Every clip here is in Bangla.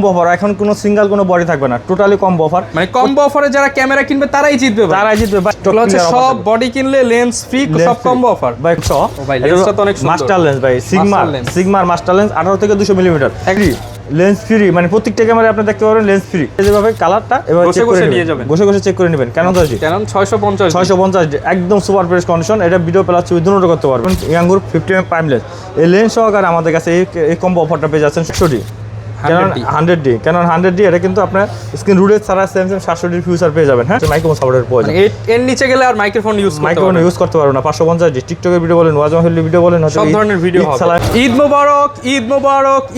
কম্বো অফার, এখন কোনো সিঙ্গেল কোনো বডি থাকবে না, টোটালি কম্বো অফার। মানে কম্বো অফারে যারা ক্যামেরা কিনবে তারাই জিতবে ভাই। তারাই জিতবে ভাই। সব বডি কিনলে লেন্স ফ্রি, সব কম্বো অফার ভাই। ভাই লেন্সটা তো অনেক সুন্দর, মাস্টার লেন্স ভাই, সিগমার মাস্টার লেন্স 18 থেকে 200 মিলিমিটার লেন্স ফ্রি, মানে প্রত্যেকটা ক্যামেরায় আপনি দেখতে পারবেন লেন্স ফ্রি। যেভাবে কালারটা এবার চেক করে নেবেন, বসে চেক করে নেবেন। কেন ক্যানন 650 একদম সুপার ফ্রেশ কন্ডিশন, এটা ভিডিও প্লাস ছবি দুটো করতে পারবেন। ইয়াঙ্গুর 50mm প্রাইমলেস এই লেন্স সহকারে আমাদের কাছে এই কম্বো অফারটা পেয়ে যাচ্ছেন 600D। ক্যানন 100D এটা কিন্তু আপনার স্ক্রিন রুটেড ছাড়া স্যামসাং 700D ফিউচার পেয়ে যাবেন। হ্যাঁ, মাইক্রোফোন সাপোর্টের প্রয়োজন, এর নিচে গেলে আর মাইক্রোফোন ইউজ করতে পারবেন না। 550D টিকটকের ভিডিও বলেন, ওয়াজ মাহফিলের ভিডিও বলেন, সব ধরনের ভিডিও হবে।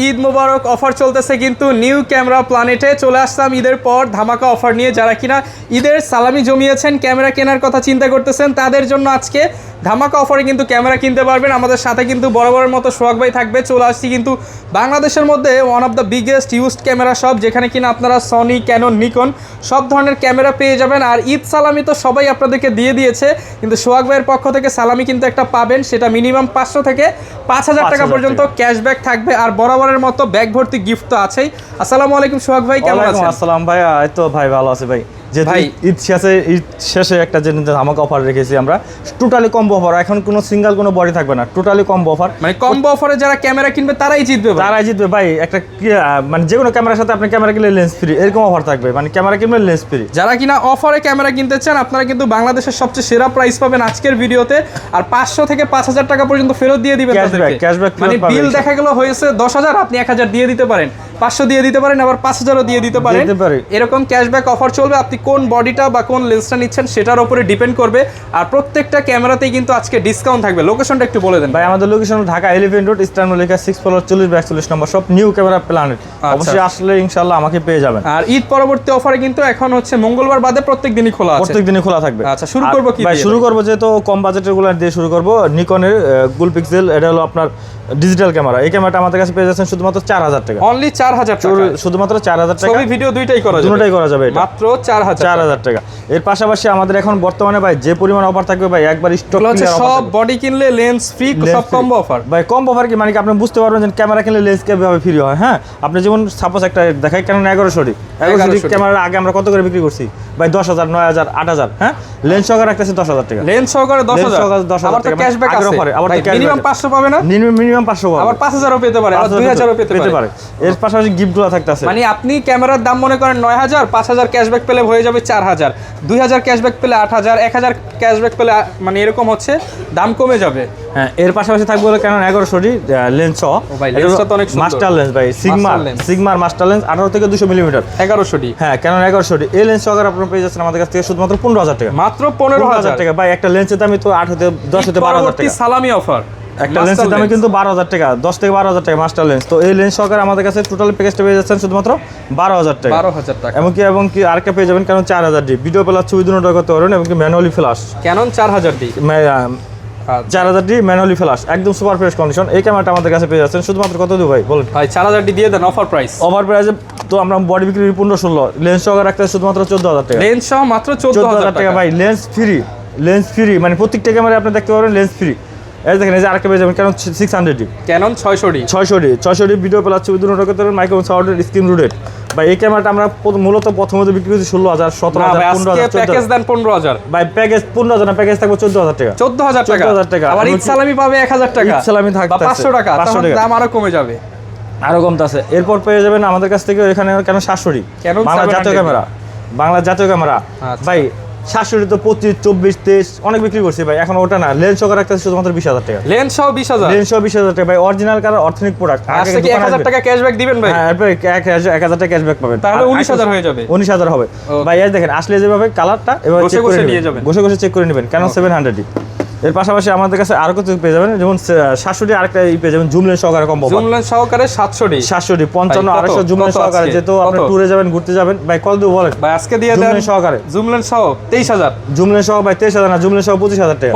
ঈদ মোবারক অফার চলতেছে কিন্তু নিউ ক্যামেরা প্ল্যানেটে চলে আসলাম ঈদের পর ধামাকা অফার নিয়ে। যারা কিনা ঈদের সালামি জমিয়েছেন, ক্যামেরা কেনার কথা চিন্তা করতেছেন, তাদের জন্য আজকে ধামাকা অফারে কিন্তু ক্যামেরা কিনতে পারবেন। আমাদের সাথে কিন্তু বরাবরের মতো সোহাগ ভাই থাকবে। চলে আসছি কিন্তু বাংলাদেশের মধ্যে one of the biggest used camera shop, যেখানে কিনা আপনারা সনি, ক্যানন, নিকন সব ধরনের ক্যামেরা পেয়ে যাবেন। আর ঈদ সালামি তো সবাই আপনাদেরকে দিয়ে দিয়েছে, কিন্তু সোহাগ ভাইয়ের পক্ষ থেকে সালামি কিন্তু একটা পাবেন, সেটা মিনিমাম 500 থেকে 5000 টাকা পর্যন্ত ক্যাশব্যাক থাকবে। আর বরাবরের মতো ব্যাগ ভর্তি গিফট তো আছেই। আসসালামু আলাইকুম সোহাগ ভাই, কেমন আছেন? আসসালাম ভাই, এই তো ভাই ভালো আছে ভাই। যে ভাই ঈদ শেষে একটা যে ধামাকা অফার রেখেছি আমরা, টোটালি কম্বো অফার, এখন কোনো সিঙ্গেল কোনো বডি থাকবে না, টোটালি কম্বো অফার। মানে কম্বো অফারে যারা ক্যামেরা কিনবে তারাই জিতবে ভাই। একটা মানে যে কোনো ক্যামেরার সাথে আপনি ক্যামেরা কিনলে লেন্স ফ্রি, এরকম অফার থাকবে। মানে ক্যামেরা কিনলে লেন্স ফ্রি। যারা কিনা অফারে ক্যামেরা কিনতে চান, আপনারা কিন্তু বাংলাদেশের সবচেয়ে সেরা প্রাইস পাবেন আজকের ভিডিওতে। আর 500 থেকে 5000 টাকা পর্যন্ত ফেরত দিয়ে দিবেন ক্যাশব্যাক। মানে বিল দেখা গেল হয়েছে 10,000, আপনি 1000 দিয়ে দিতে পারেন, 500 দিয়ে দিতে পারেন, আবার 5000ও দিয়ে দিতে পারেন। এরকম ক্যাশব্যাক অফার চলবে। আপনি কোন বডিটা বা কোন লেন্সটা নিচ্ছেন সেটার উপরে ডিপেন্ড করবে। আর প্রত্যেকটা ক্যামেরাতেই কিন্তু আজকে ডিসকাউন্ট থাকবে। লোকেশনটা একটু বলে দেন ভাই। আমাদের location Dhaka elephant road, eastern Mallika 6 floor 40/41 নম্বর শপ, নিউ ক্যামেরা প্ল্যানেট। অবশ্যই আসলে ইনশাআল্লাহ আমাকে পেয়ে যাবেন। আর ঈদ পরবর্তী অফারে কিন্তু এখন হচ্ছে মঙ্গলবার বাদে প্রত্যেকদিনই খোলা আছে, প্রত্যেকদিনই খোলা থাকবে। আচ্ছা, শুরু করব কি দিয়ে? শুরু করব যেহেতু কম বাজেটের গুলো দিয়ে শুরু করব। নিকনের গুল পিক্সেল, এটা হলো আপনার ডিজিটাল ক্যামেরা। এই ক্যামেরাটা আমাদের কাছে পেয়ে যাচ্ছেন শুধুমাত্র 4000 টাকা, অনলি 4000 টাকা, শুধুমাত্র 4000 টাকা। ছবি ভিডিও দুইটাই করা যাবে মাত্র 4000 টাকা। এর পাশাপাশি আমাদের এখন বর্তমানে ভাই যে পরিমাণ অফার থাকবে ভাই, একবার স্টক ক্লিয়ার অফার। সব বডি কিনলে লেন্স ফ্রি, সব কম্বো অফার ভাই। কম্বো অফার কি মানে কি আপনি বুঝতে পারবেন যে ক্যামেরা কিনলে লেন্স কিভাবে ফ্রি হয়। হ্যাঁ, আপনি যেমন সাপোজ একটা দেখাই, কারণ 1100 ক্যামেরা আগে আমরা কত করে বিক্রি করছি ভাই? 10,000, 9,000, 8,000। হ্যাঁ, লেন্স সহকারে রাখতেছে 10,000 টাকা, লেন্স সহকারে 10,000 টাকা ক্যাশব্যাক আছে। আবার মিনিমাম 500 পাবে না? মিনিমাম 500 পাবে, আবার 5000ও পেতে পারে, আবার 2000ও পেতে পারে। এর পাশাপাশি গিফটগুলো থাকতেছে। মানে আপনি ক্যামেরার দাম মনে করেন 9000, 5000 ক্যাশব্যাক পেলে হয়ে যাবে 4000, 2000 ক্যাশব্যাক পেলে 8000, 1000 ক্যাশব্যাক পেলে মানে এরকম হচ্ছে দাম কমে যাবে। হ্যাঁ, এর পাশাপাশি থাকবে হলো ক্যানন 1100D লেন্স সহ। ভাই লেন্সটা তো অনেক সুন্দর, মাস্টার লেন্স ভাই, সিগমার মাস্টার লেন্স 18 থেকে 200 মিলিমিটার 1100D। হ্যাঁ, ক্যানন 1100D এই লেন্স সহকারে আপনারা পেয়ে যাচ্ছেন আমাদের কাছ থেকে শুধুমাত্র 15000 টাকা, মাত্র 15000 টাকা ভাই। একটা লেন্সের দামই তো 8 থেকে 10 থেকে 12000 টাকা, সালামি অফার। একটা লেন্সের দামই কিন্তু 12000 টাকা, 10 থেকে 12000 টাকা মাস্টার লেন্স। তো এই লেন্স সহকারে আমাদের কাছে টোটাল প্যাকেজটা পেয়ে যাচ্ছেন শুধুমাত্র 12000 টাকা, 12000 টাকা। এমনকি আরেকটা পেয়ে যাবেন কারণ 4000D ভিডিও প্লাস ছবি দুটো করতে পারবেন, এমনকি manually flash Canon 4000D 4000D manually flash, একদম সুপার ফ্রেশ কন্ডিশন। এই ক্যামেরাটা আমাদের কাছে পেয়ে যাচ্ছেন শুধুমাত্র কত দিও ভাই বলুন? ভাই 4000D দিয়ে দেন অফার প্রাইসে। তো আমরা বডি বিক্রি 15-16, লেন্স সহকারে রাখতে শুধুমাত্র 14000 টাকা, লেন্স সহ মাত্র 14000 টাকা ভাই। লেন্স ফ্রি মানে প্রত্যেকটা ক্যামেরা আপনি দেখতে পারবেন লেন্স ফ্রি। এই দেখেন, এই যে আরেকটা পেয়ে যাবেন Canon 600D, Canon 600D video plus ছবি দুটো করতে পারবেন, মাইক্রোফোন সাপোর্টেড, স্ক্রিন রুটেড। ভাই এই ক্যামেরাটা আমরা মূলত প্রথমত বিক্রি করছি 16000, 17000, 15000, প্যাকেজ দেন 15000 ভাই। প্যাকেজ 15000 না, প্যাকেজ থাকবে 14000 টাকা, 14000 টাকা। আবার ঈদ সালামি পাবে 1000 টাকা, ঈদ সালামি থাকবে 500 টাকা, তাহলে দাম আরো কমে যাবে, আরো কমতাছে। এরপর পেয়ে যাবেন আমাদের কাছ থেকে এখানে কেন 700D বাংলা জাতীয় ক্যামেরা ভাই। 700D তো 25, 24, 23 অনেক বিক্রি করছি ভাই। এখন ওটা না, লেন্স সহকারে রাখতে শুধুমাত্র 20000 টাকা, লেন্স সহ 20000 টাকা ভাই। Original colour, authentic product. আজকে কি 1000 টাকা ক্যাশব্যাক দিবেন ভাই? হ্যাঁ, 1000 টাকা ক্যাশব্যাক পাবেন, তাহলে 19000 হয়ে যাবে, 19000 হবে ভাই। এই দেখেন, আসলে যেভাবে কালারটা এবার চেক করে নিয়ে যাবেন, বসে চেক করে নেবেন কেন 700D। এর পাশাপাশি আমাদের কাছে আরো কিছু পেয়ে যাবেন, যেমন 700D আরেকটা পেয়ে যাবেন জুম লেন্স সহকারে কম্বো, জুম লেন্স সহকারে 700D 55, 250 জুম লেন্স সহকারে। যেহেতু আপনি ট্যুরে যাবেন, ঘুরতে যাবেন ভাই, কল দিও বলেন ভাই। আজকে দিয়ে দেন জুম লেন্স সহকারে, জুম লেন্স সহ 23000, জুম লেন্স সহ ভাই 23000 না, জুম লেন্স সহ 25000 টাকা,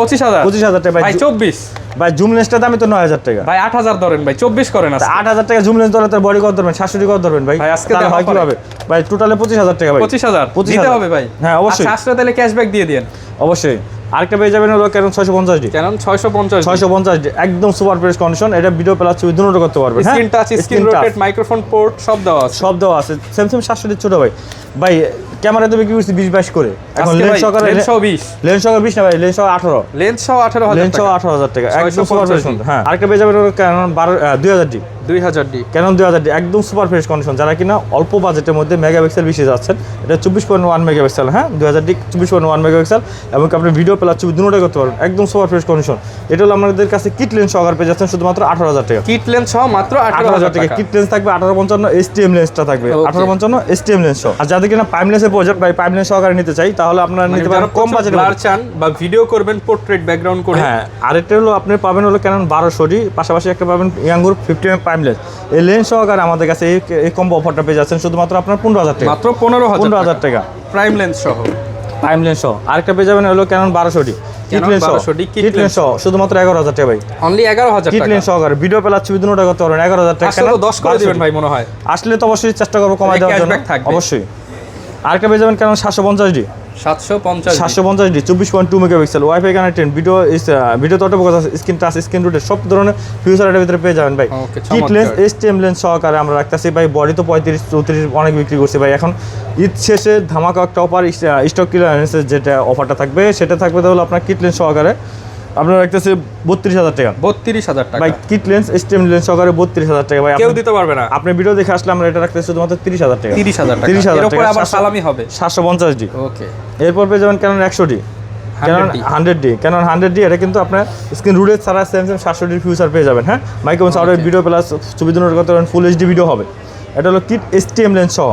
25000 টাকা ভাই। 24 ভাই জুম লেন্সটার দামই তো 9000 টাকা ভাই, 8000 ধরেন ভাই, 24 করেন। 8000 টাকা জুম লেন্স ধরে তার বডি কত ধরবেন? 700D কত ধরবেন ভাই? আজকে হয় কিভাবে ভাই? টোটালে 25000 টাকা ভাই, 25000 দিতে হবে ভাই। হ্যাঁ অবশ্যই। আচ্ছা, আসলে তাহলে ক্যাশব্যাক দিয়ে দেন অবশ্যই। আরেকটা পেয়ে যাবেন হলো ক্যানন 650D। ক্যানন 650 একদম সুপার ফ্রেশ কন্ডিশন। এটা ভিডিও প্লাস ছবি দুটো করতে পারবেন। Screen touch, screen rotate, microphone port সব দেওয়া আছে। সব দেওয়া আছে। স্যামসাং 700 ছোট ভাই ক্যামেরা তো বিক্রি করছি 20-22 করে। এখন লেন্স সহকারে লেন্স সহ 20 না ভাই, লেন্স সহ 18। লেন্স সহ 18000 লেন্স সহ 18000 টাকা একদম সুপার ফ্রেশ। হ্যাঁ, আরেকটা পেয়ে যাবেন ক্যানন 2000D। ক্যানন 2000D একদম সুপার ফ্রেশ কন্ডিশন। যারা কিনা অল্প বাজেটের মধ্যে মেগাপিক্সেল বেশি যাচ্ছেন, এটা 24.1 মেগাপিক্সেল। হ্যাঁ, 2000D 24.1 মেগাপিক্সেল এবং আপনি ভিডিও প্লাস ছবি দুটোই করতে পারবেন। একদম সুপার ফ্রেশ কন্ডিশন। এটা হলো আমাদের কাছে কিট লেন্স সহকারে পেয়ে যাচ্ছেন শুধুমাত্র 18000 টাকা। কিট লেন্স সহ মাত্র 18000 টাকা। কিট লেন্স থাকবে 1855, STM লেন্সটা থাকবে 1855 STM লেন্স সহ। আর যাদের কিনা প্রাইম লেন্সের প্রয়োজন ভাই, প্রাইম লেন্স সহকারে নিতে চাই, তাহলে আপনারা নিতে পারেন কম বাজেটে ব্লার চান বা ভিডিও করবেন পোর্ট্রেট ব্যাকগ্রাউন্ড করে। হ্যাঁ, আরেকটা হলো আপনি পাবেন হলো ক্যানন 1200D, পাশাপাশি একটা পাবেন ইয়াঙ্গুর 50mm প্রাইম লেন্স। এই লেন্স সহকারে আমাদের কাছে এই কম্বো অফারটা পেয়ে যাচ্ছেন শুধুমাত্র আপনার 15000 টাকা। মাত্র 15000 টাকা প্রাইম লেন্স সহ। প্রাইম লেন্স সহ আরেকটা পেয়ে যাবেন হলো ক্যানন 1200D কিট লেন্স সহ শুধুমাত্র 11000 টাকা ভাই। অনলি 11000 টাকা কিট লেন্স সহকারে ভিডিও প্লাস ছবি দুটোই করতে পারবেন 11000 টাকা। আসলে তো 10 করে দিবেন ভাই মনে হয়। আসলে তো অবশ্যই চেষ্টা করব কমাই দেওয়ার জন্য, অবশ্যই। আরেকটা পেয়ে যাবেন Canon 750D 750D 24.2 megapixel wifi connected video তো অটোফোকাস আছে, স্ক্রিন টাচ, স্ক্রিন রোটেট সব ধরনের ফিউচার এর ভিতরে পেয়ে যাবেন ভাই। কিট লেন্স STM লেন্স সহকারে আমরা রাখতেছি ভাই। বডি তো 35-34 অনেক বিক্রি করছে ভাই। এখন ঈদ শেষে ধামাকা একটা অফার, স্টক ক্লিয়ারেন্সের যেটা অফারটা থাকবে সেটা থাকবে তাহলে আপনার কিট লেন্স সহকারে আপনারা রাখতেছি 32000 টাকা। 32000 টাকা ভাই কিট লেন্স STM লেন্স সহকারে 32000 টাকা ভাই। কেউ দিতে পারবে না। আপনি ভিডিও দেখে আসলে আমরা এটা রাখতেছি শুধুমাত্র 30000 টাকা। 30000 টাকা। 30000 এর উপরে টাকা আবার সালামি হবে 750D। ওকে, এরপর পেয়ে যাবেন Canon 100D, Canon 100D। Canon 100D এটা কিন্তু আপনার স্ক্রিন রোটেট ছাড়া স্যামসাং 700D ফিউচার পেয়ে যাবেন। হ্যাঁ, মাইক্রোফোন সাউন্ড ভিডিও প্লাস ছবি দুটোই করতে পারবেন, ফুল HD ভিডিও হবে। এটা হলো কিট STM লেন্স সহ।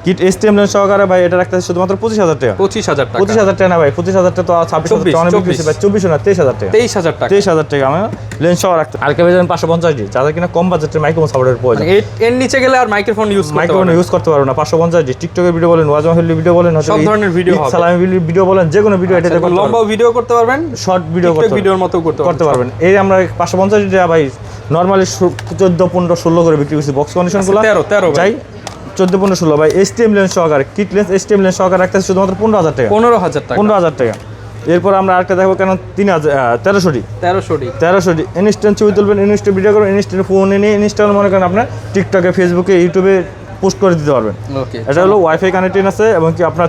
কিট STM লেন্স সহকারে ভাই এটা রাখতে শুধুমাত্র 25000 টাকা। 25000 টাকা না ভাই, 25000 টাকা তো 26,000 টাকা অনেক বেশি ভাই। 24 না 23000 টাকা। 23000 টাকা। 23000 টাকা আমি লেন্স সহ রাখতে। আর কে পেয়ে যাবেন 550D, যাদের কিনা কম বাজেটের মাইক্রোফোন সাপোর্টের প্রয়োজন। এর নিচে গেলে আর মাইক্রোফোন ইউজ করতে পারবো না। 550D টিকটকের ভিডিও বলেন, ওয়াজ মাহফিলের ভিডিও বলেন, সব ধরনের ভিডিও হবে। সালামি ভিডিও বলেন, যে কোনো ভিডিও এটাতে করতে পারবেন। লম্বা ভিডিও করতে পারবেন, শর্ট ভিডিও ভিডিওর মতো করতে পারবেন। এই আমরা 550D ভাই নরমালি 14, 15, 16 করে বিক্রি করছি। বক্স কন্ডিশনগুলো 13 যাই 14, 15, 16 ভাই। STM লেন্স সহকারে কিট লেন্স STM লেন্স সহকারে রাখতে শুধুমাত্র 15000 টাকা। 15000 টাকা। এরপর আমরা আরেকটা দেখবো কেন 1300D ইনস্ট্যান্ট ছবি তুলবেন, ইনস্ট্যান্ট ভিডিও করবেন, ইনস্ট্যান্ট ফোনে নিয়ে ইনস্ট্যান্ট মনে করেন আপনার টিকটকে, ফেসবুকে, ইউটিউবে পোস্ট করে দিতে পারবেন। এটা হলো ওয়াইফাই কানেক্টেড আছে এবং কি আপনার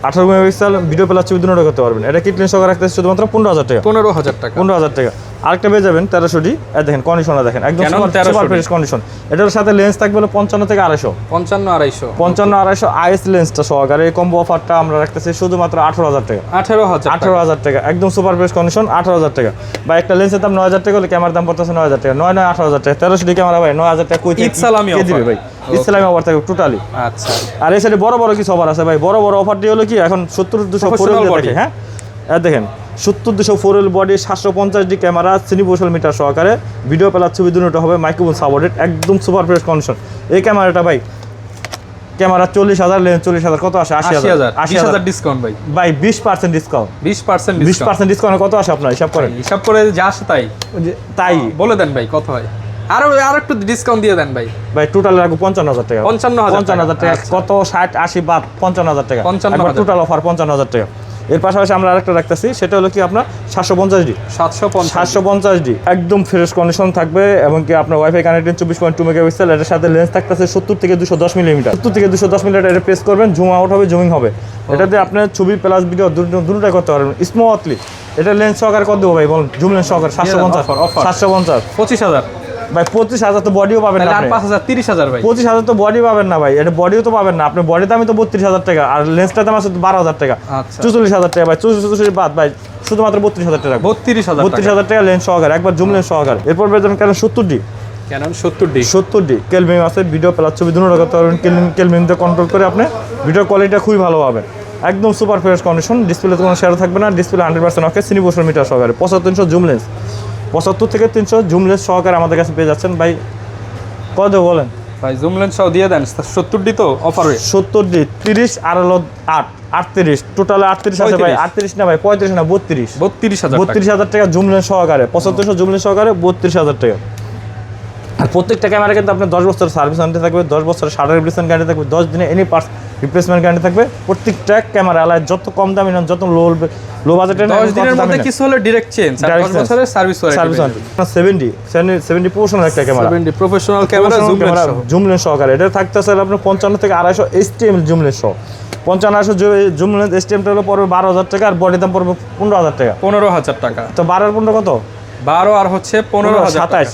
18 মেগাপিক্সেল ভিডিও প্লাস ছবি দুটোই করতে পারবেন। এটা কিট লেন্স সহকারে রাখতে শুধুমাত্র 15000 টাকা। 15000 টাকা। আরেকটা পেয়ে যাবেন 1300D। দেখেন কন্ডিশনটা দেখেন একদম সুপার ফ্রেশ কন্ডিশন। এটার সাথে লেন্স থাকবে হলো 55 থেকে 250। 55-250 IS লেন্সটা সহকারে এই কম্বো অফারটা আমরা রাখতেছি শুধুমাত্র 18000 টাকা। 18000 টাকা একদম সুপার ফ্রেশ কন্ডিশন। 18000 টাকা বা একটা লেন্সের দাম 9000 টাকা হলে ক্যামেরার দাম পড়তেছে 9000 টাকা। 9-9-18000 টাকা। 1300D ক্যামেরা ভাই 9000 টাকা কই থেকে কে দিবে ভাই? ইসলামি অফার থাকবে টোটালি। আচ্ছা, আর এই সাইডে বড় বড় কিছু অফার আছে ভাই। বড় বড় অফারটি হলো কি এখন 70-200 দেখে। হ্যাঁ, দেখেন 70-200 4L বডি, 750D ক্যামেরা, সিনিপোশাল মিটার সহকারে ভিডিও প্লাস ছবি দুটো হবে, মাইক্রোফোন সাপোর্টেড, একদম সুপার ফ্রেশ কন্ডিশন। এই ক্যামেরাটা ভাই ক্যামেরা 40,000, লেন্স 40,000, কত আসে? 80,000 ডিসকাউন্ট ভাই। 20% ডিসকাউন্ট। 20% ডিসকাউন্ট কত আসে আপনার হিসাব করেন? হিসাব করে যা আসে তাই বলে দেন ভাই কত হয়। আর একটু ডিসকাউন্ট দিয়ে দেন ভাই। টোটাল রাখবো 55000 টাকা। 55000 টাকা কত 60, 80 বাদ 55000 টাকা। টোটাল অফার 55000 টাকা। এর পাশাপাশি আমরা আরেকটা রাখতেছি, সেটা হলো কি আপনার 750D একদম ফ্রেশ কন্ডিশন থাকবে এবং কি আপনার ওয়াইফাই কানেক্টেড 24.2 মেগাপিক্সেল। এটার সাথে লেন্স থাকতেছে 70 থেকে 210 মিলিমিটার। 70 থেকে 210 মিলিমিটার এটা প্রেস করবেন, জুম আউট হবে, জুমিং হবে। এটাতে আপনার ছবি প্লাস ভিডিও দুটোটাই করতে পারবেন স্মুথলি। এটা লেন্স সহকারে কত দেবো ভাই বলুন? জুম লেন্স সহকারে 750 25000 ভাই। 25000 তো বডিও পাবেন না। 5000 30000 ভাই। 25000 তো বডি পাবেন না ভাই। এটা বডিও তো পাবেন না আপনি। বডি দামই তো 32000 টাকা আর লেন্সটার দাম আছে 12000 টাকা। 44000 টাকা ভাই। 44 বাদ ভাই, শুধুমাত্র 32000 টাকা। 32000 টাকা লেন্স সহকারে, একবার জুম লেন্স সহকারে। এরপর বেতন কেন 70D কেলভিন আছে, ভিডিও প্লাস ছবি দুটোই করতে পারবেন। কেলভিনতে কন্ট্রোল করে আপনি ভিডিও কোয়ালিটিটা খুবই ভালো পাবেন। একদম সুপার ফ্রেশ কন্ডিশন। ডিসপ্লেতে কোনো শেয়ার থাকবে না। ডিসপ্লে 100% ওকে, সিনিপোশাল মিটার সহকারে। 75-300 জুম লেন্স, 75 থেকে 300 জুম লেন্স সহকারে আমাদের কাছে পেয়ে যাচ্ছেন ভাই। কত বলেন ভাই? জুম লেন্স সহ দিয়ে দেন 70D তো অফারে। 70D 30 আর হলো 8 38 টোটাল 38 আছে ভাই। 38 না ভাই, 35 না 32000 টাকা জুম লেন্স সহকারে। 7500 জুম লেন্স সহকারে 32000 টাকা। আর প্রত্যেকটা ক্যামেরা কিন্তু আপনার 10 বছর সার্ভিস ওয়ারেন্টি থাকবে, 10 বছর শাটার রিপ্লেসমেন্ট গ্যারান্টি থাকবে, 10 দিনে এনি পার্টস রিপ্লেসমেন্ট গ্যারান্টি থাকবে। প্রত্যেকটা ক্যামেরা আলাদা, যত কম দামি নেন, যত লো বাজেটে নেন, 10 দিনের মধ্যে কিছু হলে ডিরেক্ট চেঞ্জ, আর 10 বছরের সার্ভিস ওয়ারেন্টি। 70 প্রফেশনাল একটা camera, 70 professional camera zoom lens সহকারে। এটা থাকতেছে আপনার 55 থেকে 250 STM জুম লেন্স সহ। 55 জুম লেন্স STMটা হলো পড়বে 12,000 টাকা, আর বডি দাম পড়বে 15,000 টাকা। 15,000 টাকা। তো 12 আর 15 কত? 12 আর হচ্ছে 15,000 টাকা।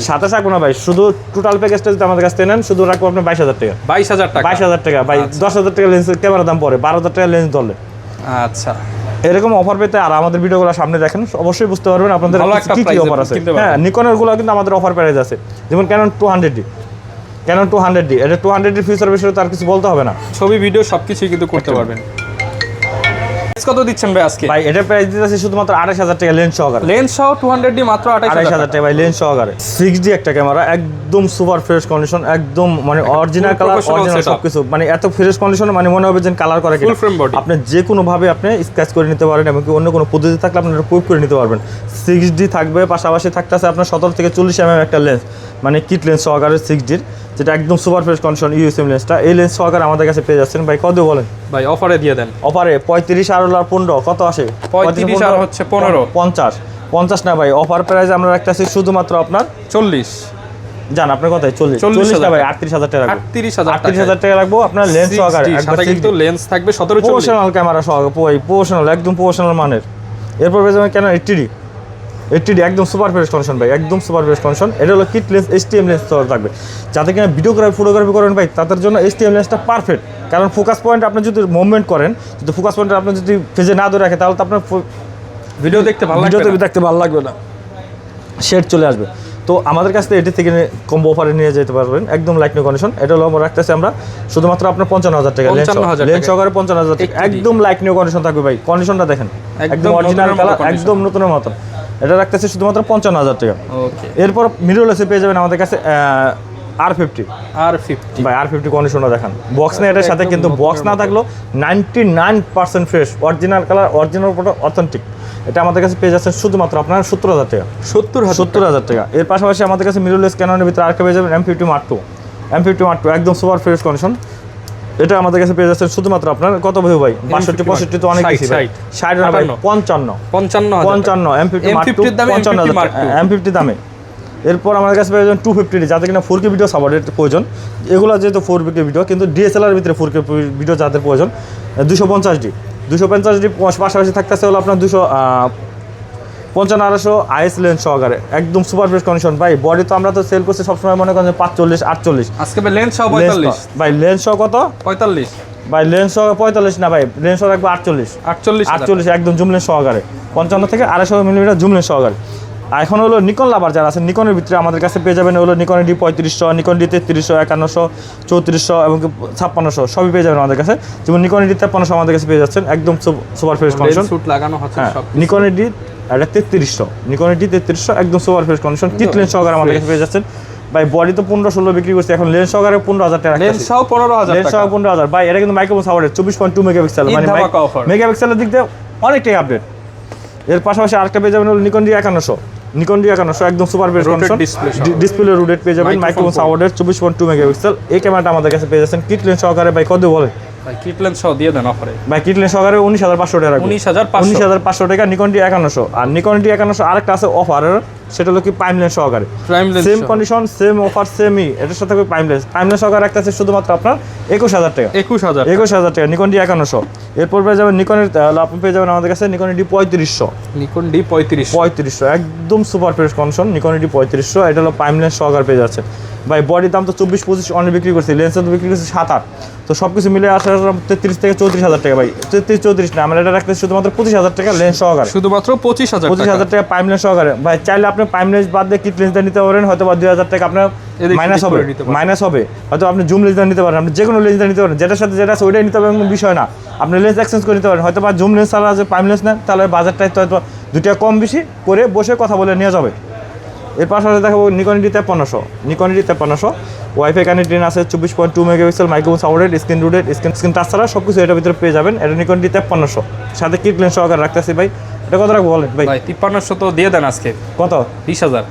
27 রাখবো না ভাই, শুধু টোটাল প্যাকেজটা যদি আমাদের কাছ থেকে নেন, শুধু রাখবো আপনার 22,000 টাকা। 22,000 টাকা। 22,000 টাকা ভাই, 10,000 টাকা লেন্স ক্যামেরা দাম পড়ে, 12,000 টাকা লেন্স ধরলে। আচ্ছা, এরকম অফার পেতে আর আমাদের ভিডিওগুলো সামনে দেখেন, অবশ্যই বুঝতে পারবেন আপনাদের কি কি অফার আছে। হ্যাঁ, নিকনের গুলো কিন্তু আমাদের অফার প্রাইস আছে, যেমন ক্যানন 200D, ক্যানন 200D, এটা 200D ফিচার বিষয়ে তার কিছু বলতে হবে না, ছবি ভিডিও সবকিছুই কিন্তু করতে পারবেন। কত দিচ্ছেন ভাই আজকে? ভাই এটা প্রাইস দিতেছি শুধুমাত্র 28,000 টাকা লেন্স সহকারে। লেন্স সহ 200D মাত্র 28,000 টাকা ভাই, লেন্স সহকারে। 6D একটা ক্যামেরা, একদম সুপার ফ্রেশ কন্ডিশন, একদম মানে অরিজিনাল কালার, অরিজিনাল সবকিছু, মানে এত ফ্রেশ কন্ডিশন, মানে মনে হবে যে কালার করে ফুল ফ্রেম বডি। আপনি যে কোনো ভাবে আপনি স্কেচ করে নিতে পারেন, এবং অন্য কোনো পদ্ধতি থাকলে আপনি প্রয়োগ করে নিতে পারবেন। 6D থাকবে, পাশাপাশি থাকতেছে আপনার 17 থেকে 40 mm একটা লেন্স, মানে কিট লেন্স সহকারে 6Dর, যেটা একদম সুপার ফ্রেশ কন্ডিশন ইউএসএম লেন্সটা। এই লেন্স সহকারে আমাদের কাছে পেয়ে যাচ্ছেন ভাই, কত বলেন ভাই? অফারে দিয়ে দেন। অফারে 35 আর 15 কত আসে? 35 আর হচ্ছে 15, 50 না ভাই, অফার প্রাইস আমরা রাখতেছি শুধুমাত্র আপনার 40। জান আপনার কথাই 40 না ভাই, 38,000 টাকা রাখবো। 38,000 টাকা রাখবো আপনার লেন্স সহকারে, সাথে কিন্তু লেন্স থাকবে 17 40 প্রফেশনাল ক্যামেরা সহকারে, প্রফেশনাল, একদম প্রফেশনাল মানের। এরপর পেয়ে যাবেন ক্যানন 80D একদম সুপার ফ্রেশ কন্ডিশন ভাই, একদম সুপার ফ্রেশ কন্ডিশন। এটা হলো কিট লেন্স, STM লেন্স থাকবে, যাতে কিনা ভিডিওগ্রাফি ফটোগ্রাফি করেন ভাই, তাদের জন্য STM লেন্সটা পারফেক্ট। কারণ ফোকাস পয়েন্ট আপনি যদি মুভমেন্ট করেন, যদি ফোকাস পয়েন্ট আপনি যদি ফেজে না ধরে রাখে, তাহলে তো আপনার ভিডিও দেখতে ভালো লাগবে না, শেড চলে আসবে। তো আমাদের কাছ থেকে এটি থেকে কম্বো অফারে নিয়ে যেতে পারবেন, একদম লাইটনি কন্ডিশন। এটা হলো আমরা রাখতেছি আমরা শুধুমাত্র আপনার 55,000 টাকা, লেন্স সহকারে 55,000 টাকা, একদম লাইটনি কন্ডিশন থাকবে ভাই। কন্ডিশনটা দেখেন, একদম অরিজিনাল কালার, একদম নতুনের মতো। এটা রাখতেছি শুধুমাত্র 55,000 টাকা। ওকে, এরপর মিররলেসে পেয়ে যাবেন আমাদের কাছে R50 ভাই, R50 কন্ডিশনটা দেখেন, বক্স নেই এটার সাথে, কিন্তু বক্স না থাকলেও 99% fresh, original colour, original photo, authentic. এটা আমাদের কাছে পেয়ে যাচ্ছেন শুধুমাত্র আপনার 70,000 টাকা। 70,000 টাকা। এর পাশাপাশি আমাদের কাছে মিররলেস ক্যাননের ভিতরে আরেকটা পেয়ে যাবেন M50 Mark II, একদম সুপার ফ্রেশ কন্ডিশন। এটা আমাদের কাছে পেয়ে যাচ্ছেন শুধুমাত্র আপনার কত ভাই, 62-65 তো অনেক বেশি ভাই, 60 না ভাই, 55 M50 Mark II 55,000 M50 দামে। এরপর আমাদের কাছে পেয়ে যাবেন 250D, যাতে কিনা 4K ভিডিও সাপোর্টের প্রয়োজন। এগুলো যেহেতু 4K ভিডিও, কিন্তু DSLR ভিতরে 4K ভিডিও যাদের প্রয়োজন, 250D পাশাপাশি থাকতেছে হলো আপনার 255-250 IS লেন্স সহকারে, একদম সুপার ফ্রেশ কন্ডিশন ভাই। বডি তো আমরা তো সেল করছি সবসময় মনে করেন 45-48, আজকে লেন্স সহ 45 ভাই, লেন্স সহ কত? 45 ভাই, লেন্স সহ 45 না ভাই, লেন্স সহ রাখবো 48 একদম জুম লেন্স সহকারে, 55 থেকে 250 mm জুম লেন্স সহকারে। এখন হলো নিকন লাভার যারা আছেন, নিকনের ভিতরে আমাদের কাছে পেয়ে যাবেন হলো নিকন D3500, নিকন D3300, 5100, 3400 এবং 5600 সবই পেয়ে যাবেন আমাদের কাছে। যেমন নিকন D5300 আমাদের কাছে পেয়ে যাচ্ছেন, একদম সুপার ফ্রেশ কন্ডিশন, সুট লাগানো হচ্ছে সব। নিকন D3300 একদম super fresh condition, kit lens সহকারে আমাদের কাছে পেয়ে যাচ্ছেন ভাই। বডি তো 15-16 বিক্রি করছে, এখন লেন্স সহকারে 15,000 টাকা, লেন্স সহ 15,000 লেন্স সহ 15,000 ভাই। এটা কিন্তু মাইক্রোফোন সাপোর্টেড 24.2 মেগাপিক্সেল, মানে মেগাপিক্সেলের দিক দিয়ে অনেকটাই আপডেট। এর পাশাপাশি আরেকটা পেয়ে যাবেন হলো নিকন D5100 একদম super fresh condition, display rooted পেয়ে যাবেন, মাইক্রোফোন সাপোর্টেড 24.2 মেগাপিক্সেল। এই ক্যামেরাটা আমাদের কাছে পেয়ে যাচ্ছেন কিট লেন্স সহকারে ভাই, কত বলেন ভাই? কিট লেন্স সহ দিয়ে দেন অফারে ভাই, কিট লেন্স সহকারে 19,500 টাকা, 19,500 টাকা নিকন D5100। আর নিকন D5100 আরেকটা আছে অফার, সেটা হলো কি প্রাইম লেন্স সহকারে, সেম কন্ডিশন, সেম অফার, সেমই এটার সাথে প্রাইম লেন্স সহকারে একটা আছে শুধুমাত্র আপনার 21,000 টাকা, 21,000 টাকা নিকন D5100। এরপর পেয়ে যাবেন নিকনের, আপনি পেয়ে যাবেন আমাদের কাছে নিকন D3500 একদম super fresh condition, Nikon D3500। এটা হলো প্রাইম লেন্স সহকারে পেয়ে যাচ্ছে ভাই। বডির দাম তো 24-25 অনেক বিক্রি করছি, লেন্সের তো বিক্রি করছি 7-8, তো সব কিছু মিলে আসে 33 থেকে 34,000 টাকা ভাই। 33-34 না, আমরা এটা রাখতে শুধুমাত্র 25,000 টাকা লেন্স সহকারে, শুধুমাত্র 25,000 টাকা প্রাইম লেন্স সহকারে ভাই। চাইলে আপনি প্রাইম লেন্স বাদ দিয়ে কিট লেন্সটা নিতে পারেন, হয়তো বা 2,000 টাকা আপনার মাইনাস হবে, হয়তো আপনি জুম লেন্সটা নিতে পারেন, আপনি যে কোনো লেন্সটা নিতে পারেন, যেটার সাথে যেটা আছে ওইটাই নিতে পারেন, কোনো বিষয় না। আপনি লেন্স এক্সচেঞ্জ করে নিতে পারেন, হয়তো বা জুম লেন্স ছাড়া যে প্রাইম লেন্স নেন, তাহলে বাজারটা হয়তো 2 টাকা কম বেশি করে বসে কথা বলে নিয়ে যাবে। এর পাশাপাশি দেখাবো নিকন D5300 ওয়াইফাই কানেক্টেড আছে, 24.2 megapixel, microphone supported, screen rooted, screen touch ছাড়া সব কিছু এটার ভিতরে পেয়ে যাবেন। এটা নিকন D5300 সাথে কিট লেন্স সহকারে রাখতেছি ভাই। এটা কত রাখবো বলেন ভাই? 5300 তো দিয়ে দেন আজকে। কত? 20,000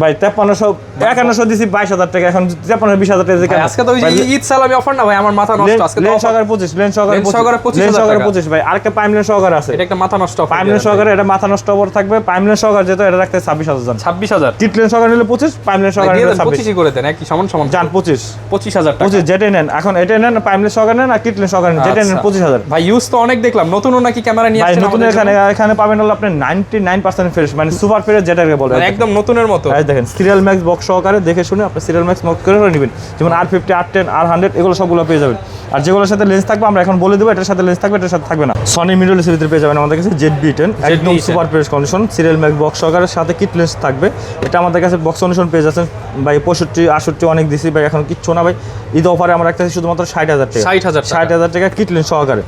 ভাই। 5300 5100 দিছি 22000 টাকা, এখন 53-20,000 টাকা ভাই, আজকে তো ওই যে ঈদ সালামি অফার না ভাই, আমার মাথা নষ্ট আজকে তো লেন্স offer। সহকারে 25, লেন্স সহকারে লেন্স সহকারে 25,000 লেন্স সহকারে টাকা। 25 ভাই, আরেকটা পাইম লেন্স সহকারে আছে। এটা একটা মাথা নষ্ট offer পাইম দিয়ে লেন্স দেন সহকারে এটা মাথা নষ্ট অফার থাকবে। পাইম লেন্স সহকারে যেটা এটা রাখতে 26000 জান। 26,000 কিট লেন্স সহকারে নিলে 25, পাইম লেন্স সহকারে নিলে 26 25 করে দেন, একই সমান সমান জান 25 25,000 টাকা। 25 যেটাই নেন, এখন এটাই নেন, পাইম লেন্স সহকারে নেন আর কিট লেন্স সহকারে নেন, যেটাই নেন আচ্ছা। 25000 ভাই ইউজ তো অনেক দেখলাম, নতুনও নাকি ক্যামেরা নিয়ে ভাই। আসছেন নতুন আমাদের এখানে জন্য? এখানে পাবেন হলো আপনি 99% ফ্রেশ, মানে সুপার ফ্রেশ যেটাকে বলে মানে একদম নতুনের মতো। এই দেখেন সিরিয়াল ম্যাক্স বক্স সহকারে দেখে শুনে আপনি সিরিয়াল ম্যাক্স বক্স করে নেবেন, যেমন R50, R10, R100 এগুলো সবগুলো পেয়ে যাবেন। আর যেগুলোর সাথে লেন্স থাকবে আমরা এখন বলে দেবো, এটার সাথে লেন্স থাকবে, এটার সাথে থাকবে না। সনি মিররলেসের ভিতরে পেয়ে যাবেন আমাদের কাছে ZB-10 একদম ZB-10 super fresh condition, serial max box সহকারে সাথে কিট লেন্স থাকবে। এটা আমাদের কাছে বক্স কন্ডিশন পেয়ে যাচ্ছেন ভাই 65, 68 অনেক দিছি ভাই, এখন কিচ্ছু না ভাই। ঈদ অফারে আমরা একটা শুধুমাত্র 60,000 টাকা, 60,000 টাকা। 60,000 টাকা কিট লেন্স সহকারে।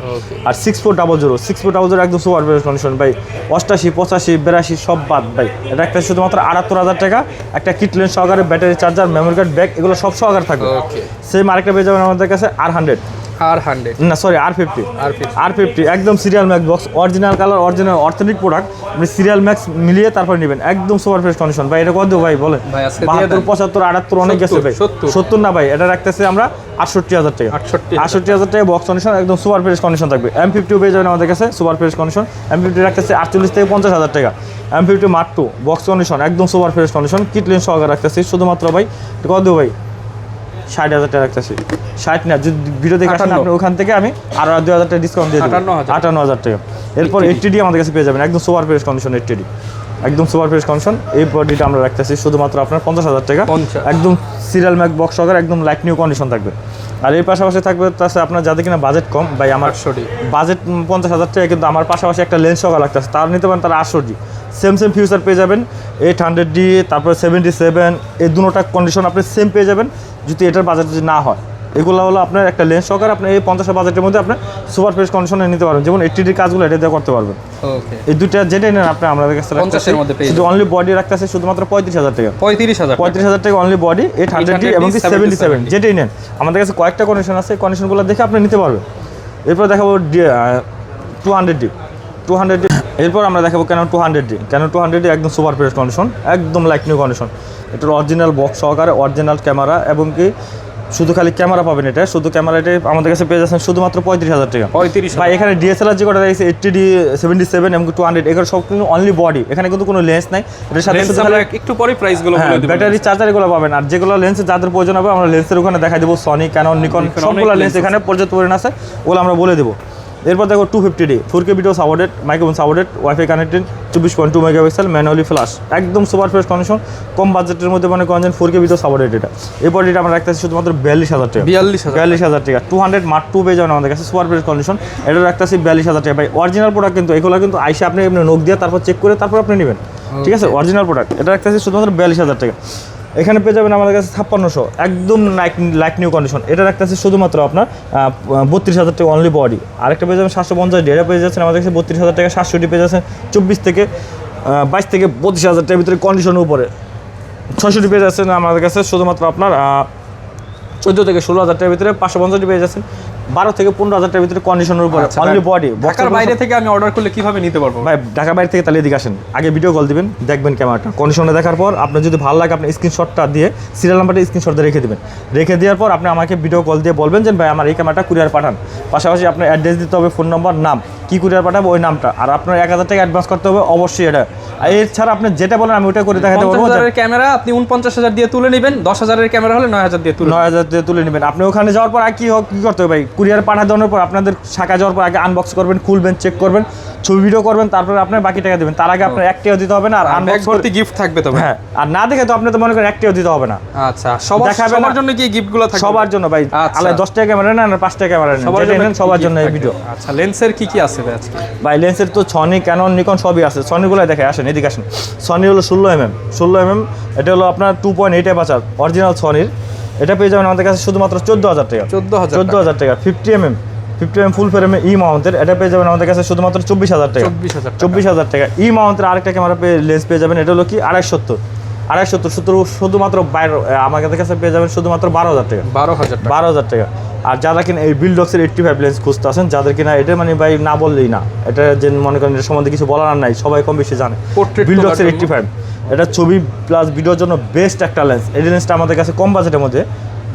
আর 6400 একদম সুপার ফ্রেশ কন্ডিশন ভাই, 88, 85, 82 সব বাদ ভাই। এটা একটা শুধুমাত্র 78,000 টাকা, একটা কিট লেন্স সহকারে, battery charger, memory card, bag এগুলো সব সহকারে থাকবে। ওকে। সেম আরেকটা পেয়ে যাবেন আমাদের কাছে R100, R100 না সরি R50, R50 R50 একদম serial max box, original colour, original authentic product, আপনি সিরিয়াল ম্যাক্স মিলিয়ে তারপর নেবেন, একদম সুপার ফ্রেশ কন্ডিশন ভাই। এটা কত দেবো ভাই বলেন? ভাই, আজকে 72, 75, 78 অনেক গেছে ভাই। 70 না ভাই, এটা রাখতেছে আমরা 68,000 টাকা। 68,000 টাকা বক্স কন্ডিশন, একদম সুপার ফ্রেশ কন্ডিশন থাকবে। M50 পেয়ে যাবেন আমাদের কাছে সুপার ফ্রেশ কন্ডিশন, M50 রাখতেছে 48 থেকে 50,000 টাকা। M50 Mark II box condition, একদম super fresh condition, kit lens সহকারে রাখতেছি শুধুমাত্র ভাই। এটা কত দেবো ভাই? 60,000 টাকা রাখতেছি। 60 না, যদি ভিডিও দেখে আসেন 58 আপনি ওখান থেকে আমি আরো 2,000 টাকা ডিসকাউন্ট দিয়ে দেবো। 58,000 টাকা। এরপর 80D আমাদের কাছে পেয়ে যাবেন, একদম সুপার ফ্রেশ কন্ডিশন 80D, একদম সুপার ফ্রেশ কন্ডিশন। এই বডিটা আমরা রাখতেছি শুধুমাত্র আপনার 50,000 টাকা, 50 একদম সিরিয়াল ম্যাক বক্স সহকারে, একদম লাইক নিউ কন্ডিশন থাকবে। আর এর পাশাপাশি থাকবে তাছে আপনার যাদের কিনা বাজেট কম ভাই, আমার 800D বাজেট 50,000 টাকা, কিন্তু আমার পাশাপাশি একটা লেন্স সহকারে লাগতেছে, তার নিতে পারেন, তারা 800D সেম ফিউচার পেয়ে যাবেন। 800D তারপর 77, এই দুটোটা কন্ডিশন আপনি সেম পেয়ে যাবেন যদি এটার বাজেট যদি না হয়। এগুলো হলো আপনার একটা লেন্স সহকারে আপনি এই 50 বাজেটের মধ্যে আপনি সুপার ফ্রেশ কন্ডিশনে নিতে পারবেন, যেমন 80D কাজগুলো এটা দিয়ে করতে পারবেন। ওকে। এই দুইটা যেটাই নেন আপনি আমাদের কাছে 50 এর মধ্যে পেয়ে শুধু অনলি বডি রাখতেছে শুধুমাত্র 35,000 টাকা। 35,000 টাকা অনলি বডি, 800D এবং 77 যেটাই নেন। আমাদের কাছে কয়েকটা কন্ডিশন আছে, কন্ডিশনগুলো দেখে আপনি নিতে পারবেন। এরপর দেখাবো 200D। এরপর আমরা দেখাবো কেন 200D, কেন 200D একদম সুপার ফ্রেশ কন্ডিশন, একদম লাইক নিউ কন্ডিশন। এটার অরিজিনাল বক্স সহকারে, অরিজিনাল ক্যামেরা, এবং কি শুধু খালি ক্যামেরা পাবেন, এটা শুধু ক্যামেরাটাই আমাদের কাছে পেয়ে যাচ্ছেন শুধুমাত্র 35,000 টাকা। 35 ভাই এখানে DSLR যে কটা রয়েছে 80D, 77 এবং 200 এগুলো সব কিন্তু অনলি বডি, এখানে কিন্তু কোনো লেন্স নাই। এটার সাথে শুধু খালি একটু পরে প্রাইসগুলো বলে দেব। ব্যাটারি চার্জার এগুলো পাবেন। আর যেগুলো লেন্সে যাদের প্রয়োজন হবে আমরা লেন্সের ওখানে দেখাই দেবো, সনি, ক্যানন, নিকন সবগুলো লেন্স এখানে পর্যাপ্ত পরিমাণ আছে, ওগুলো আমরা বলে দেবো। এরপর দেখো 250D 4K video supported, microphone supported, wifi connected, 24.2 megapixel, manually flash, একদম সুপার ফ্রেশ কন্ডিশন, কম বাজেটের মধ্যে মনে করেন 4K ভিডিও সাপোর্টেড। এটা এই বডিটা আমরা রাখতেছি শুধুমাত্র 42,000 টাকা। 42,000 টাকা। 200 Mark II পেয়ে যাবেন আমাদের কাছে সুপার ফ্রেশ কন্ডিশন, এটা রাখতেছি 42,000 টাকা। ভাই অরিজিনাল প্রোডাক্ট, কিন্তু এগুলো কিন্তু আইসে আপনি এমনি নোক দিয়ে তারপর চেক করে তারপর আপনি নেবেন, ঠিক আছে? অরিজিনাল প্রোডাক্ট, এটা রাখতেছি শুধুমাত্র 42,000 টাকা। এখানে পেয়ে যাবেন আমাদের কাছে 5600 একদম লাইক নিউ কন্ডিশন, এটা রাখতেছে শুধুমাত্র আপনার 32,000 টাকা অনলি বডি। আরেকটা পেয়ে যাবেন 750D, এটা পেয়ে যাচ্ছেন আমাদের কাছে 32,000 টাকা। 700D পেয়ে যাচ্ছেন 22 থেকে 32,000 টাকার ভিতরে কন্ডিশনের উপরে। 600D পেয়ে যাচ্ছেন আমাদের কাছে শুধুমাত্র আপনার 14 থেকে 16,000 টাকার ভিতরে। 550D পেয়ে যাচ্ছেন 12 থেকে 15,000 টাকার ভিতরে কন্ডিশনের উপরে অনলি বডি। ঢাকার বাইরে থেকে আমি অর্ডার করলে কিভাবে নিতে পারবো? ভাই ঢাকার বাইরে থেকে তাহলে এদিকে আসেন, আগে ভিডিও কল দিবেন, দেখবেন ক্যামেরাটা, কন্ডিশনে দেখার পর আপনার যদি ভালো লাগে আপনি স্ক্রিনশটটা দিয়ে সিরিয়াল নাম্বারটা স্ক্রিনশট দিয়ে রেখে দেবেন। রেখে দেওয়ার পর আপনি আমাকে ভিডিও কল দিয়ে বলবেন যে ভাই আমার এই ক্যামেরাটা কুরিয়ার পাঠান। পাশাপাশি আপনার অ্যাড্রেস দিতে হবে, ফোন নম্বর, নাম, কি কুরিয়ার পাঠাবো ওই নামটা, আর আপনার 1,000 টাকা অ্যাডভান্স করতে হবে অবশ্যই। এটা আর এছাড়া আপনি যেটা বলেন আমি ওটা করে দেখাতে পারবো। 50,000 এর ক্যামেরা আপনি 49,000 দিয়ে তুলে নেবেন, 10,000 এর ক্যামেরা হলে 9,000 দিয়ে তুলে 9,000 দিয়ে তুলে নেবেন। আপনি ওখানে যাওয়ার পর আর কি করতে হবে ভাই, কুরিয়ার পাঠা দেওয়ার পর আপনাদের শাখা যাওয়ার পর আগে আনবক্স করবেন, খুলবেন, চেক করবেন, ছবি ভিডিও করবেন, তারপরে আপনার বাকি টাকা দেবেন। তার আগে আপনার 1 টাকাও দিতে হবে না, আর আনবক্স করতে গিফট থাকবে তো। হ্যাঁ, আর না দেখে তো আপনি তো মনে করেন 1 টাকাও দিতে হবে না। আচ্ছা, সবার জন্য কি গিফটগুলো থাকবে? সবার জন্য ভাই, আলাদা 10 টাকা ক্যামেরা না, 5 টাকা ক্যামেরা নেন, সবার জন্য এই ভিডিও। আচ্ছা, লেন্সের কি আছে ভাই আজকে? ভাই লেন্সের তো সনি, ক্যানন, নিকন সবই আছে। সনিগুলো দেখে আসেন, এদিকে আসেন। সনি হলো 16mm, এটা হলো আপনার 2.8 অ্যাপারচার অরিজিনাল সনির। এটা পেয়ে যাবেন আমাদের কাছে শুধুমাত্র 14,000 টাকা। 14,000 টাকা। 50mm ফুল ফ্রেমে ই মাউন্টের, এটা পেয়ে যাবেন আমাদের কাছে শুধুমাত্র 24,000 টাকা। 24,000 টাকা। ই মাউন্টের আরেকটা ক্যামেরা লেন্স পেয়ে যাবেন, এটা হলো কি 270 শুধুমাত্র বাইরে আমাদের কাছে পেয়ে যাবেন শুধুমাত্র 12,000 টাকা। 12,000 টাকা। আর যারা কিনা এই বিল্ডক্সের 85 লেন্স খুঁজতে আসেন, যাদের কিনা এটা মানে ভাই না বললেই না, এটা যে মনে করেন এর সম্বন্ধে কিছু বলার নাই, সবাই কম বেশি জানে। বিল্ডক্সের 85 এটা ছবি প্লাস ভিডিওর জন্য বেস্ট একটা লেন্স। এই লেন্সটা আমাদের কাছে কম বাজেটের মধ্যে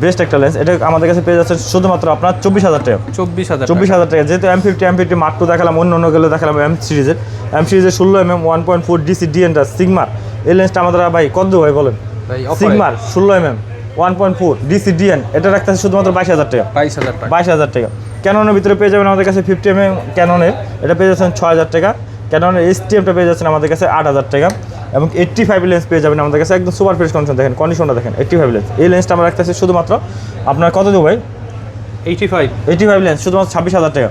বেস্ট একটা লেন্স। এটা আমাদের কাছে পেয়ে যাচ্ছেন শুধুমাত্র আপনার 24,000 টাকা। 24,000 টাকা। যেহেতু M50 মার্ক টু দেখালাম, অন্য গেলে দেখালাম এম সিরিজের 16mm 1.4 ডিসি ডিএনটা সিগমার। এই লেন্সটা আমাদের ভাই কত ভাই বলেন? সিগমার 16mm 1.4 ডিসি ডিএন, এটা রাখতেছে শুধুমাত্র 22,000 টাকা। 22,000 টাকা। ক্যাননের ভিতরে পেয়ে যাবেন আমাদের কাছে 50mm ক্যাননের, এটা পেয়ে যাচ্ছেন 6,000 টাকা। ক্যাননের STMটা পেয়ে যাচ্ছেন আমাদের কাছে 8,000 টাকা। এবং 85 লেন্স পেয়ে যাবেন আমাদের কাছে, একদম সুপার ফ্রেশ কন্ডিশন। দেখেন কন্ডিশনটা দেখেন, 85 লেন্স। এই লেন্সটা আমরা রাখতেছি শুধুমাত্র আপনার কত দেবো ভাই? 85 লেন্স শুধুমাত্র 26,000 টাকা।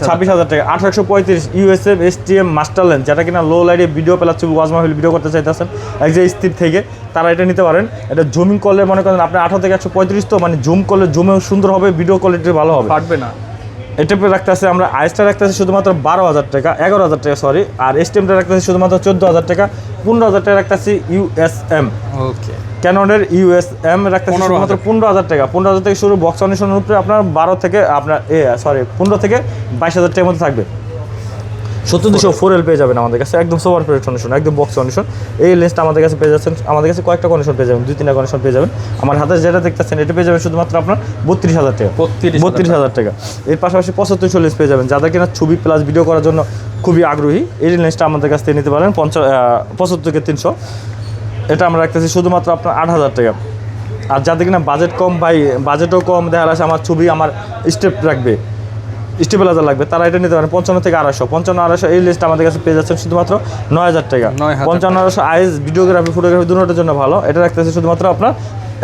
26,000 টাকা। 835 USF STM মাস্টার লেন্স, যেটা কিনা লো লাইটে ভিডিও পেলার ছবি ওয়াজ মাহফিল ভিডিও করতে চাইতেছেন এক যে স্থির থেকে, তারা এটা নিতে পারেন। এটা জুমিং করলে মনে করেন আপনি 18 থেকে 135, তো মানে জুম করলে জুমেও সুন্দর হবে, ভিডিও কোয়ালিটি ভালো হবে, ফাটবে না। এটা রাখতে আছে আমরা আইসটা রাখতে আছে শুধুমাত্র 12,000 টাকা, 11,000 টাকা সরি। আর STMটা রাখতে আছে শুধুমাত্র 14,000 টাকা। 15,000 টাকা রাখতে আছে USM। ওকে, ক্যাননের USM রাখতে আছে শুধুমাত্র 15,000 টাকা। 15,000 থেকে শুরু। বক্স কন্ডিশনের উপরে আপনার 15 থেকে 22,000 টাকার মধ্যে থাকবে। 70-200 4L পেয়ে যাবেন আমাদের কাছে, একদম সুপার ফ্রেশ কন্ডিশন, একদম বক্স কন্ডিশন। এই লেন্সটা আমাদের কাছে পেয়ে যাচ্ছেন, আমাদের কাছে কয়েকটা কন্ডিশন পেয়ে যাবেন, 2-3টা কন্ডিশন পেয়ে যাবেন। আমার হাতে যেটা দেখতেছেন এটা পেয়ে যাবেন শুধুমাত্র আপনার 32,000 টাকা। 32,000 টাকা। এর পাশাপাশি 75-200 লেন্স পেয়ে যাবেন, যাদের কিনা ছবি প্লাস ভিডিও করার জন্য খুবই আগ্রহী, এই লেন্সটা আমাদের কাছ থেকে নিতে পারেন 75-300। এটা আমরা রাখতেছি শুধুমাত্র আপনার 8,000 টাকা। আর যাদের কিনা বাজেট কম, ভাই বাজেটও কম, দেখা যাচ্ছে আমার ছবি আমার স্টেপ রাখবে, স্টেবিলাইজার লাগবে, তারা এটা নিতে পারেন 55 থেকে 250। 55-250 এই লিস্ট আমাদের কাছে পেয়ে যাচ্ছেন শুধুমাত্র 9,000 টাকা। 55-250 আইস ভিডিওগ্রাফি ফটোগ্রাফি দুটোর জন্য ভালো, এটা রাখতেছে শুধুমাত্র আপনার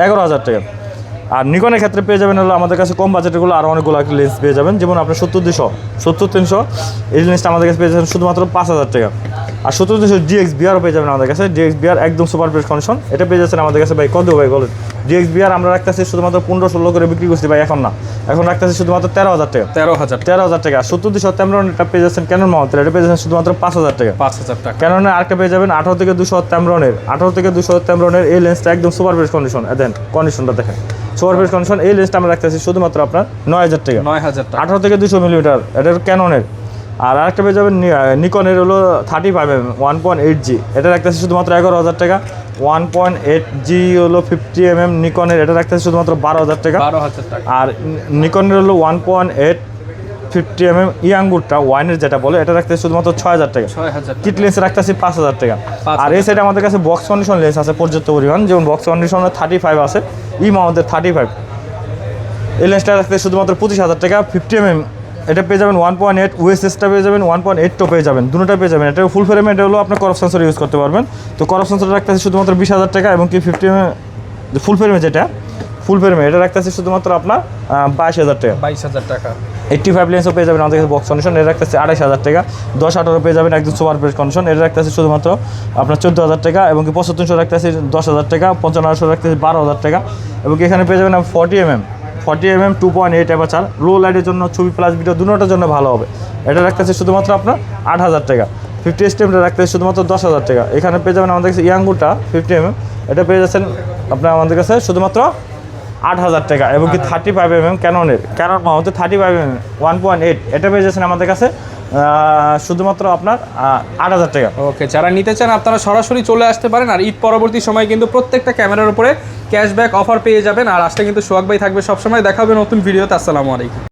11,000 টাকা। আর নিকনের ক্ষেত্রে পেয়ে যাবেন হলো আমাদের কাছে কম বাজেটেরগুলো আরও অনেকগুলো লেন্স পেয়ে যাবেন, যেমন আপনার 70-200 70-300 এই লেন্সটা আমাদের কাছে পেয়ে যাবেন শুধুমাত্র 5,000 টাকা। আর 70-200 DXBRও পেয়ে যাবেন আমাদের কাছে। DXBR একদম সুপার ফ্রেশ কন্ডিশন, এটা পেয়ে যাচ্ছেন আমাদের কাছে ভাই কত ভাই বলেন? DXBR আমরা রাখতেছি শুধুমাত্র 15-16 করে বিক্রি করছি ভাই, এখন না, এখন রাখতেছি শুধুমাত্র 13,000 টাকা। 13,000 টাকা। 70-200 Tamron এটা পেয়ে যাচ্ছেন ক্যানন মাউন্টের, এটা পেয়ে যাচ্ছেন শুধুমাত্র 5,000 টাকা। ক্যাননের আরেকটা পেয়ে যাবেন 18-200 Tamron'ের, 18-200 Tamron'ের এই লেন্সটা একদম সুপার ফ্রেশ কন্ডিশন। দেন কন্ডিশনটা দেখেন, সুপার ফ্রেশ কন্ডিশন। এই লেন্সটা আমরা রাখতেছি শুধুমাত্র আপনার 9,000 টাকা। 18-200 মিলিমিটার, এটা ক্যাননের। আর আরেকটা পেয়ে যাবেন নিকনের হলো 35mm 1.8G, এটা রাখতেছি শুধুমাত্র 11,000 টাকা। 1.8G হলো 50mm নিকনের, এটা রাখতেছি শুধুমাত্র 12,000 টাকা। আর নিকনের হলো 1.8 50mm ইয়াঙ্গুরটা ওয়াইনের যেটা বলে, এটা রাখতেছি শুধুমাত্র 6,000 টাকা। কিট লেন্স রাখতেছি 5,000 টাকা। আর এই সাইডে আমাদের কাছে বক্স কন্ডিশন লেন্স আছে পর্যাপ্ত পরিমাণ, যেমন বক্স কন্ডিশনের 35 আছে, আমাদের 35। এই লেন্সটা রাখতেছি শুধুমাত্র 25,000 টাকা। 50mm এটা পেয়ে যাবেন 1.8, USSটা পেয়ে যাবেন 1.8টা পেয়ে যাবেন, দুটোটা পেয়ে যাবেন। এটা ফুল ফ্রেমে, এটা হলো আপনার করপ সেন্সর ইউজ করতে পারবেন। তো করপ সেন্সর রাখতেছি শুধুমাত্র 20,000 টাকা। এবং কি 50mm ফুল ফ্রেমে, যেটা ফুল ফ্রেমে এটা রাখতেছি শুধুমাত্র আপনার 22,000 টাকা। 85 লেন্সও পেয়ে যাবেন আমাদের কাছে বক্স কন্ডিশন, এটা রাখতেছি 28,000 টাকা। 10-18 পেয়ে যাবেন একদম সুপার ফ্রেশ কন্ডিশন, এটা রাখতেছি শুধুমাত্র আপনার 14,000 টাকা। এবং কি 75-200 রাখতেছি 10,000 টাকা। 55-200 রাখতেছি 12,000 টাকা। এবং কি এখানে পেয়ে যাবেন 40mm 2.8 অ্যাপারচার, লো লাইটের জন্য ছবি প্লাস ভিডিও দুটোটার জন্য ভালো হবে, এটা রাখতেছে শুধুমাত্র আপনার 8,000 টাকা। 50 STMটা রাখতেছে শুধুমাত্র 10,000 টাকা। এখানে পেয়ে যাবেন আমাদের কাছে ইয়াঙ্গুরটা 50mm, এটা পেয়ে যাচ্ছেন আপনার আমাদের কাছে শুধুমাত্র 8,000 টাকা। এবং কি 35mm ক্যানন মাউন্টের 35mm 1.8, এটা পেয়ে যাচ্ছেন আমাদের কাছে শুধুমাত্র আপনার 8,000 টাকা। ওকে, যারা নিতে চান আপনারা সরাসরি চলে আসতে পারেন। আর ঈদ পরবর্তী সময় কিন্তু প্রত্যেকটা ক্যামেরার উপরে ক্যাশব্যাক অফার পেয়ে যাবেন। আর আসলে কিন্তু সোহাগ ভাই থাকবে সবসময়। দেখা হবে নতুন ভিডিওতে। আসসালামু আলাইকুম।